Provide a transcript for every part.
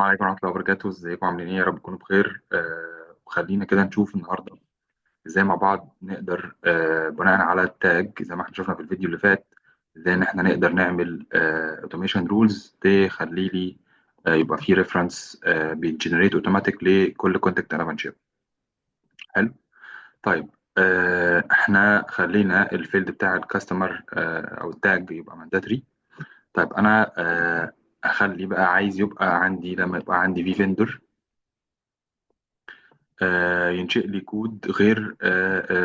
عليكم ورحمة الله وبركاته، ازيكم عاملين ايه؟ يا رب تكونوا بخير. وخلينا كده نشوف النهارده ازاي مع بعض نقدر بناء على التاج زي ما احنا شفنا في الفيديو اللي فات، ازاي ان احنا نقدر نعمل اوتوميشن رولز تخلي لي يبقى في ريفرنس بيتجنريت اوتوماتيك لكل كونتاكت انا بنشئه. حلو. طيب، احنا خلينا الفيلد بتاع الكاستمر او التاج يبقى مانداتري. طيب انا اخلي بقى عايز يبقى عندي لما يبقى عندي في فيندور ينشئ لي كود غير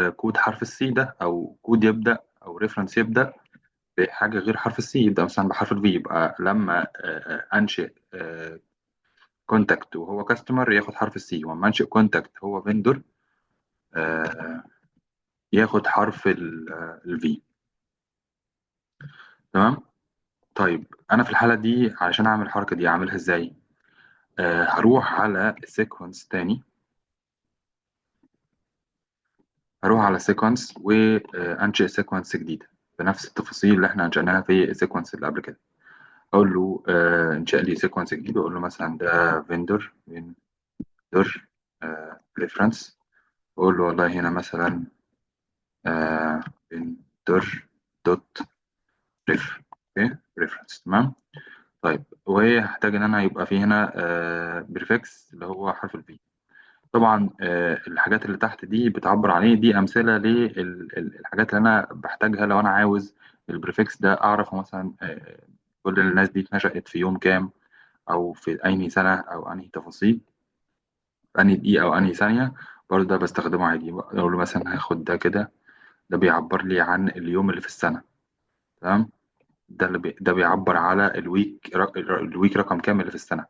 كود حرف السي ده، او كود يبدا او ريفرنس يبدا بحاجه غير حرف السي، يبدا مثلا بحرف الفي. يبقى لما انشئ كونتاكت وهو كاستمر ياخد حرف السي، ولما انشئ كونتاكت هو فيندور ياخد حرف الفي. تمام. طيب انا في الحاله دي علشان اعمل الحركه دي اعملها ازاي؟ هروح على سيكونس تاني، هروح على سيكونس وانشئ سيكونس جديده بنفس التفاصيل اللي احنا انشأناها في السيكونس اللي قبل كده. اقول له انشأ لي سيكونس جديد، واقول له مثلا ده فيندور ريفرنس، واقول له والله هنا مثلا فيندور دوت ريف. اوكي، ريفرنس. تمام. طيب وهي هحتاج ان انا يبقى في هنا بريفكس اللي هو حرف البي. طبعا الحاجات اللي تحت دي بتعبر عن ايه، دي امثله للحاجات اللي انا بحتاجها لو انا عاوز البريفكس ده اعرف مثلا كل الناس دي اتنشأت في يوم كام، او في انهي سنه، او انهي تفاصيل، في انهي دقيقه او انهي ثانيه. برضه ده بستخدمه عادي، اقول له مثلا هاخد ده كده، ده بيعبر لي عن اليوم اللي في السنه. تمام. ده بيعبر على الويك رقم كام اللي في السنه.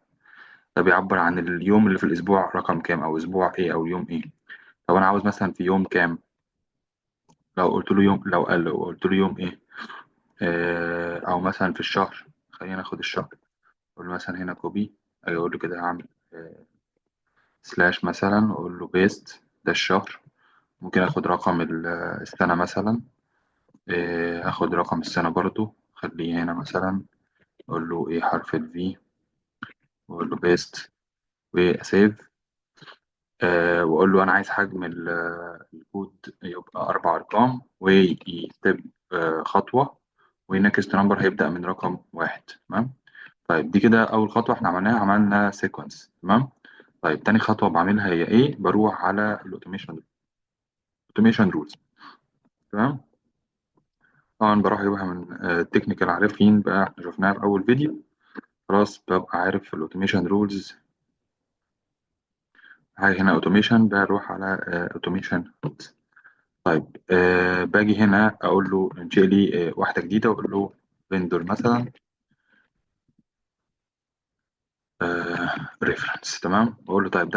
ده بيعبر عن اليوم اللي في الاسبوع رقم كام، او اسبوع ايه، او يوم ايه. طب انا عاوز مثلا في يوم كام، لو قلت له يوم ايه، او مثلا في الشهر. خلينا ناخد الشهر. اقول له مثلا هنا كوبي، اجي اقول له كده هعمل سلاش مثلا، واقول له بيست ده الشهر. ممكن اخد رقم السنة مثلا، هاخد رقم السنة برضو، خليه هنا مثلا. اقول له ايه حرف الفي، واقول له بيست وسيف. واقول له انا عايز حجم الكود يبقى 4 ارقام، ويكتب خطوة، ونكست نمبر هيبدأ من رقم 1. تمام. طيب دي كده أول خطوة احنا عملناها، عملنا سيكونس. تمام. طيب تاني خطوة بعملها هي إيه؟ بروح على الأوتوميشن رولز. تمام. طبعا بروح أجيبها من التكنيكال، عارفين بقى احنا شفناها في أول فيديو. خلاص ببقى عارف الأوتوميشن رولز. حاجة هنا أوتوميشن، بروح على أوتوميشن رولز. طيب باجي هنا أقول له انشئ لي واحدة جديدة، وأقول له فيندور مثلا ريفرنس. تمام. بقول له طيب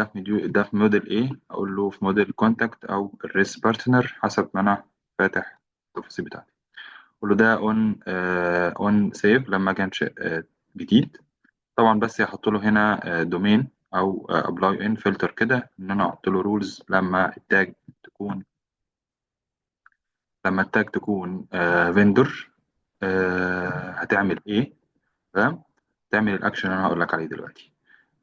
ده في موديل ايه، اقول له في موديل كونتاكت او الريس بارتنر حسب ما انا فاتح التفاصيل بتاعتي. اقول له ده اون سيف لما اجي انشئ جديد. طبعا بس يحط له هنا دومين او ابلاي ان فلتر كده، ان انا احط له رولز تكون لما التاج تكون فيندور هتعمل ايه. تمام. تعمل الاكشن اللي انا هقول لك عليه دلوقتي.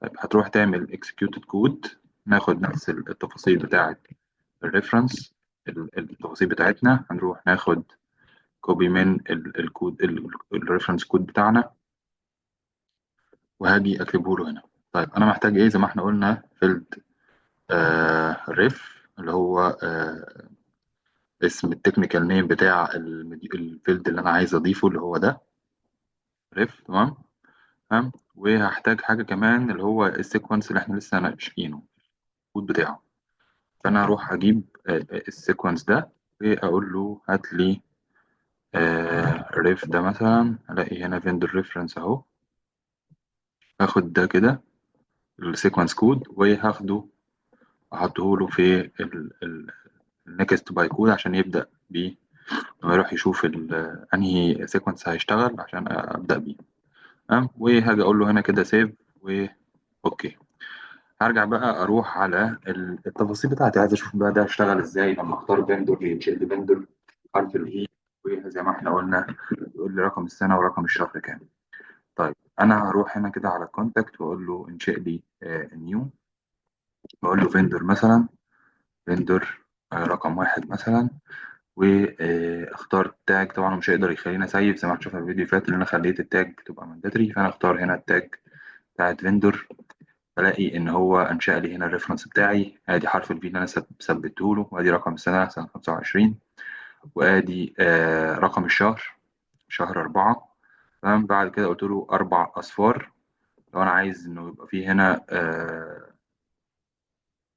طيب هتروح تعمل executed كود، ناخد نفس التفاصيل بتاعة الريفرنس، التفاصيل بتاعتنا. هنروح ناخد كوبي من الكود الريفرنس كود بتاعنا، وهاجي اكتبه له هنا. طيب انا محتاج ايه؟ زي ما احنا قلنا فيلد ريف اللي هو اسم التكنيكال نيم بتاع الفيلد اللي انا عايز اضيفه اللي هو ده ريف. تمام. تمام. وهحتاج حاجة كمان اللي هو السيكونس اللي احنا لسه ناشئينه، الكود بتاعه. فانا هروح اجيب السيكونس ده، واقول له هات لي ريف ده مثلا. الاقي هنا فيندور ريفرنس اهو. هاخد ده كده السيكونس كود، وهاخده احطه له في النكست باي كود عشان يبدا بيه لما يروح يشوف انهي سيكونس هيشتغل عشان ابدا بيه. تمام. وهاجي اقول له هنا كده سيف اوكي. هرجع بقى اروح على التفاصيل بتاعتي، عايز اشوف بقى ده اشتغل ازاي لما اختار فيندور يتشيل فيندور حرف الاي، وزي ما احنا قلنا يقول لي رقم السنه ورقم الشهر كام. طيب انا هروح هنا كده على الكونتاكت واقول له انشئ لي نيو، واقول له فيندور مثلا، فيندور رقم واحد مثلا، واختار التاج. طبعا هو مش هيقدر يخلينا سيف زي ما هتشوف في الفيديو اللي فات اللي انا خليت التاج تبقى مانداتري، فانا اختار هنا التاج بتاعت فيندور. بلاقي ان هو انشأ لي هنا الريفرنس بتاعي، ادي حرف الفي اللي انا ثبته له، وادي رقم السنه سنه 25، وادي رقم الشهر شهر 4. تمام. بعد كده قلت له 4 أصفار. لو أنا عايز إنه يبقى فيه هنا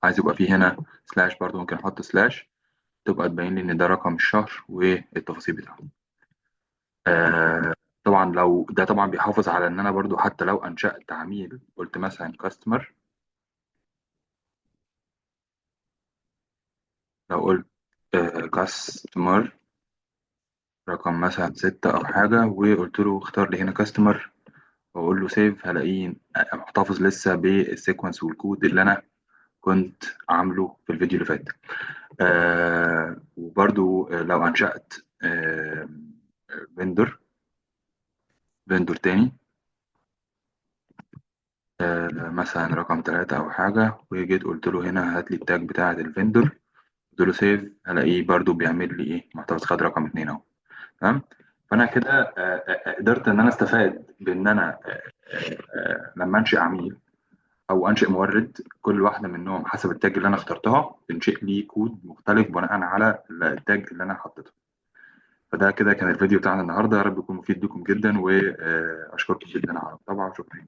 عايز يبقى فيه هنا سلاش، برضو ممكن أحط سلاش تبقى تبين لي إن ده رقم الشهر والتفاصيل بتاعته. آه طبعا لو ده طبعا بيحافظ على إن أنا برضو حتى لو أنشأت عميل قلت مثلا كاستمر، لو قلت كاستمر رقم مثلا 6 أو حاجة، وقلت له اختار لي هنا كاستمر وأقول له سيف، هلاقيه محتفظ لسه بالسيكونس والكود اللي أنا كنت عامله في الفيديو اللي فات. وبرضو لو أنشأت آه فيندور تاني مثلا رقم 3 أو حاجة، وجيت قلت له هنا هات لي التاج بتاعة الفيندور، قلت له سيف، هلاقيه برضو بيعمل لي إيه محتفظ خد رقم 2 أهو. تمام. فأنا كده قدرت إن أنا أستفاد بإن أنا لما أنشئ عميل او انشئ مورد، كل واحده منهم حسب التاج اللي انا اخترتها تنشئ لي كود مختلف بناء على التاج اللي انا حطيته. فده كده كان الفيديو بتاعنا النهارده، يا رب يكون مفيد لكم جدا، واشكركم جدا على المتابعه، وشكرا.